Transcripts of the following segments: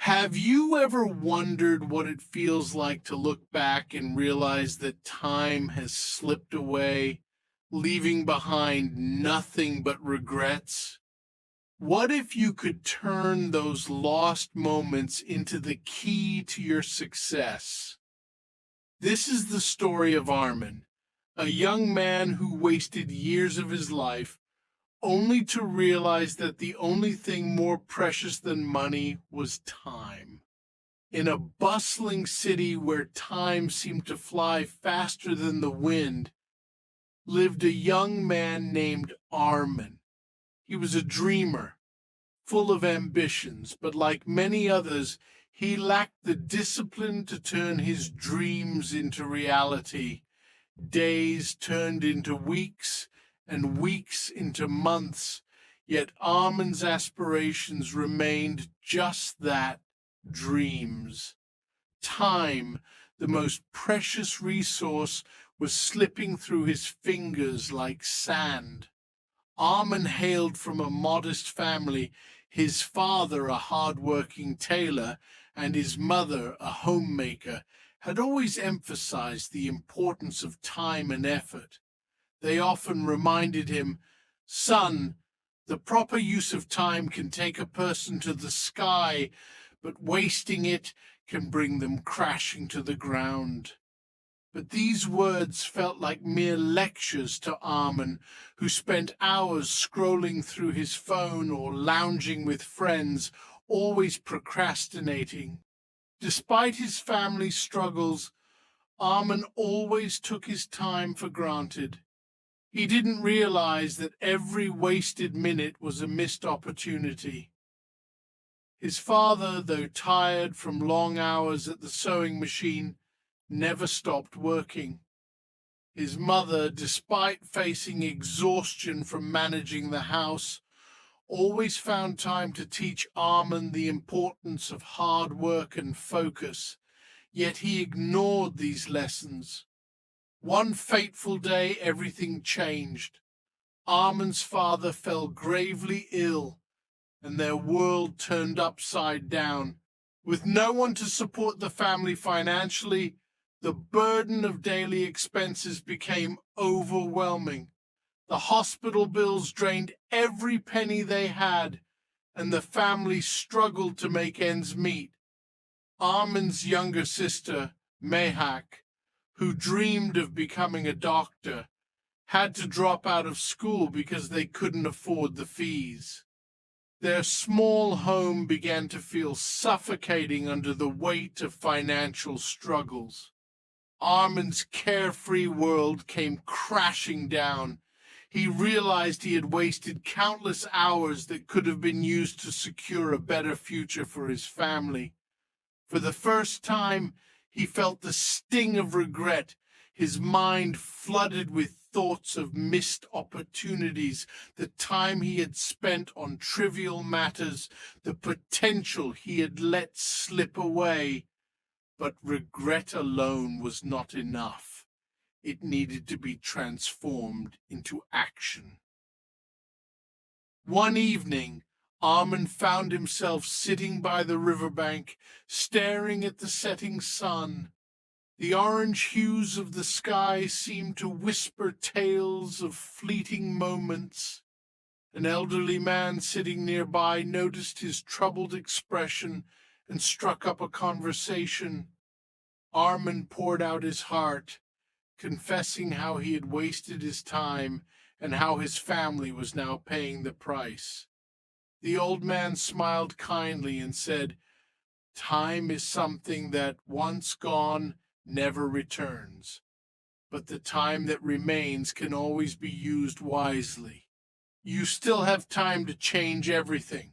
Have you ever wondered what it feels like to look back and realize that time has slipped away, leaving behind nothing but regrets? What if you could turn those lost moments into the key to your success? This is the story of Arman, a young man who wasted years of his life only to realize that the only thing more precious than money was time. In a bustling city where time seemed to fly faster than the wind, lived a young man named Arman. He was a dreamer, full of ambitions, but like many others, he lacked the discipline to turn his dreams into reality. Days turned into weeks, and weeks into months, yet Arman's aspirations remained just that, dreams. Time, the most precious resource, was slipping through his fingers like sand. Arman hailed from a modest family, his father a hard-working tailor, and his mother a homemaker, had always emphasized the importance of time and effort. They often reminded him, "Son, the proper use of time can take a person to the sky, but wasting it can bring them crashing to the ground." But these words felt like mere lectures to Arman, who spent hours scrolling through his phone or lounging with friends, always procrastinating. Despite his family's struggles, Arman always took his time for granted. He didn't realize that every wasted minute was a missed opportunity. His father, though tired from long hours at the sewing machine, never stopped working. His mother, despite facing exhaustion from managing the house, always found time to teach Arman the importance of hard work and focus, yet he ignored these lessons. One fateful day, everything changed. Arman's father fell gravely ill, and their world turned upside down. With no one to support the family financially, the burden of daily expenses became overwhelming. The hospital bills drained every penny they had, and the family struggled to make ends meet. Arman's younger sister, Mehak, who dreamed of becoming a doctor, had to drop out of school because they couldn't afford the fees. Their small home began to feel suffocating under the weight of financial struggles. Arman's carefree world came crashing down. He realized he had wasted countless hours that could have been used to secure a better future for his family. For the first time, he felt the sting of regret, his mind flooded with thoughts of missed opportunities, the time he had spent on trivial matters, the potential he had let slip away. But regret alone was not enough. It needed to be transformed into action. One evening, Arman found himself sitting by the riverbank, staring at the setting sun. The orange hues of the sky seemed to whisper tales of fleeting moments. An elderly man sitting nearby noticed his troubled expression and struck up a conversation. Arman poured out his heart, confessing how he had wasted his time and how his family was now paying the price. The old man smiled kindly and said, "Time is something that, once gone, never returns. But the time that remains can always be used wisely. You still have time to change everything."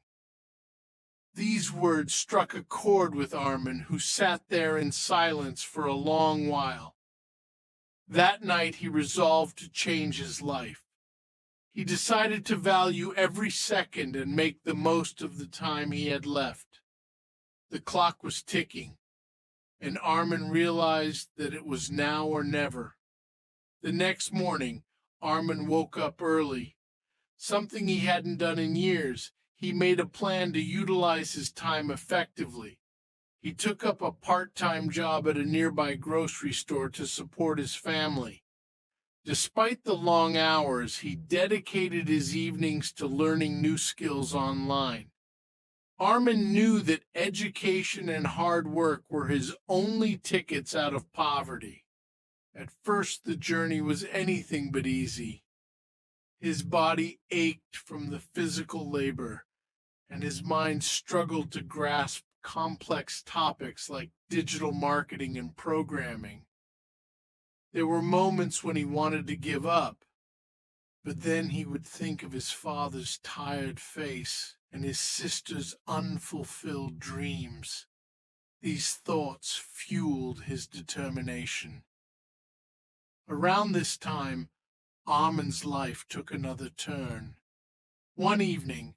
These words struck a chord with Arman, who sat there in silence for a long while. That night he resolved to change his life. He decided to value every second and make the most of the time he had left. The clock was ticking, and Arman realized that it was now or never. The next morning, Arman woke up early, something he hadn't done in years. he made a plan to utilize his time effectively. He took up a part-time job at a nearby grocery store to support his family. Despite the long hours, he dedicated his evenings to learning new skills online. Arman knew that education and hard work were his only tickets out of poverty. At first, the journey was anything but easy. His body ached from the physical labor, and his mind struggled to grasp complex topics like digital marketing and programming. There were moments when he wanted to give up, but then he would think of his father's tired face and his sister's unfulfilled dreams. These thoughts fueled his determination. Around this time, Arman's life took another turn. One evening,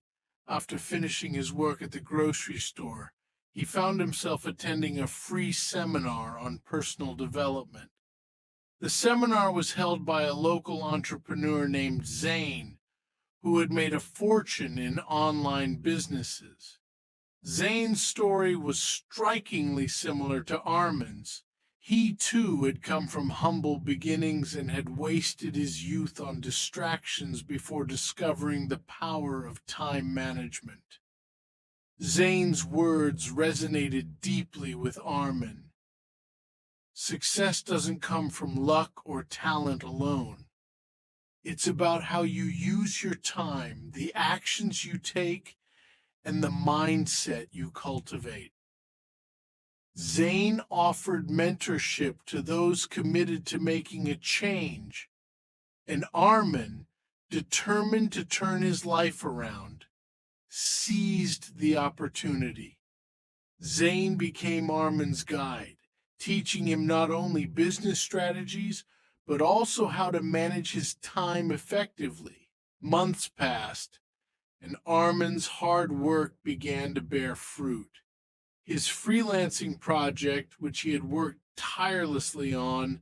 after finishing his work at the grocery store, he found himself attending a free seminar on personal development. The seminar was held by a local entrepreneur named Zane, who had made a fortune in online businesses. Zane's story was strikingly similar to Arman's. He, too, had come from humble beginnings and had wasted his youth on distractions before discovering the power of time management. Zane's words resonated deeply with Arman. Success doesn't come from luck or talent alone. It's about how you use your time, the actions you take, and the mindset you cultivate. Zane offered mentorship to those committed to making a change, and Arman, determined to turn his life around, seized the opportunity. Zane became Arman's guide, teaching him not only business strategies, but also how to manage his time effectively. Months passed, and Arman's hard work began to bear fruit. His freelancing project, which he had worked tirelessly on,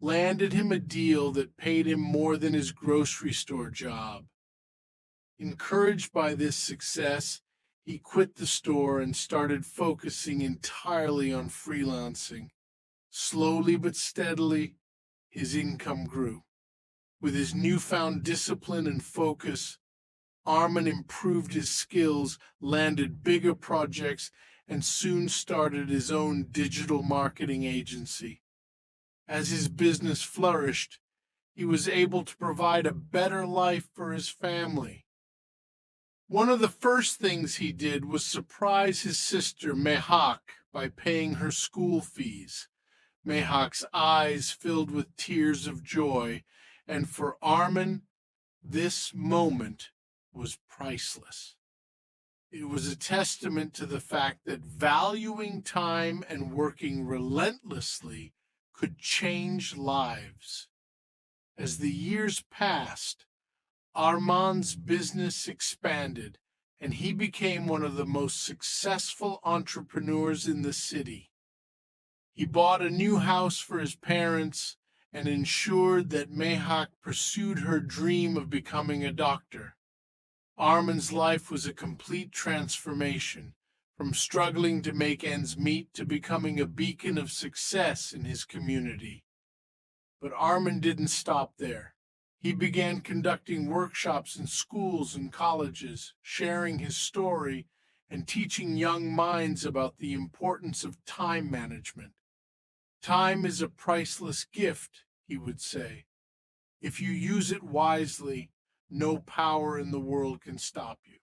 landed him a deal that paid him more than his grocery store job. Encouraged by this success, he quit the store and started focusing entirely on freelancing. Slowly but steadily, his income grew. With his newfound discipline and focus, Arman improved his skills, landed bigger projects, and soon started his own digital marketing agency. As his business flourished, he was able to provide a better life for his family. One of the first things he did was surprise his sister, Mehak, by paying her school fees. Mehak's eyes filled with tears of joy, and for Arman, this moment was priceless. It was a testament to the fact that valuing time and working relentlessly could change lives. As the years passed, Arman's business expanded, and he became one of the most successful entrepreneurs in the city. He bought a new house for his parents and ensured that Mehak pursued her dream of becoming a doctor. Arman's life was a complete transformation, from struggling to make ends meet to becoming a beacon of success in his community. But Arman didn't stop there. He began conducting workshops in schools and colleges, sharing his story and teaching young minds about the importance of time management. Time is a priceless gift, he would say. If you use it wisely, no power in the world can stop you.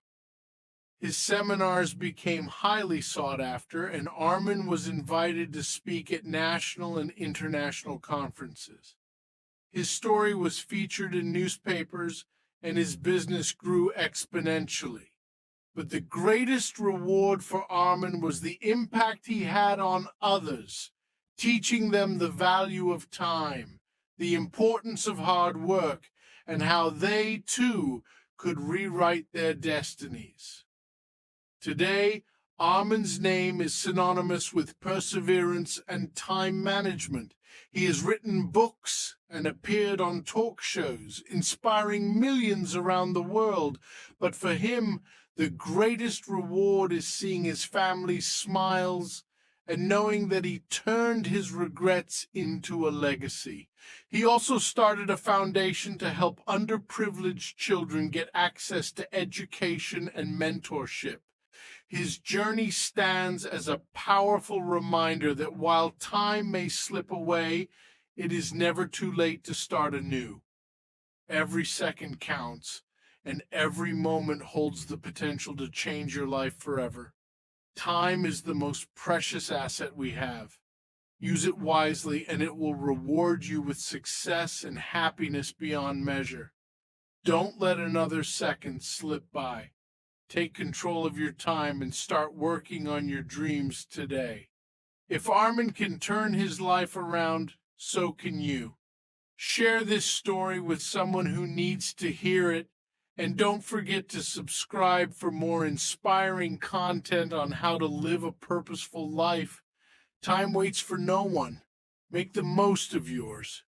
His seminars became highly sought after, and Arman was invited to speak at national and international conferences. His story was featured in newspapers, and his business grew exponentially. But the greatest reward for Arman was the impact he had on others, teaching them the value of time, the importance of hard work, and how they, too, could rewrite their destinies. Today, Arman's name is synonymous with perseverance and time management. He has written books and appeared on talk shows, inspiring millions around the world. But for him, The greatest reward is seeing his family's smiles and knowing that he turned his regrets into a legacy. He also started a foundation to help underprivileged children get access to education and mentorship. His journey stands as a powerful reminder that while time may slip away, it is never too late to start anew. Every second counts, and every moment holds the potential to change your life forever. Time is the most precious asset we have. Use it wisely, and it will reward you with success and happiness beyond measure. Don't let another second slip by. Take control of your time and start working on your dreams today. If Arman can turn his life around, so can you. Share this story with someone who needs to hear it, and don't forget to subscribe for more inspiring content on how to live a purposeful life. Time waits for no one. Make the most of yours.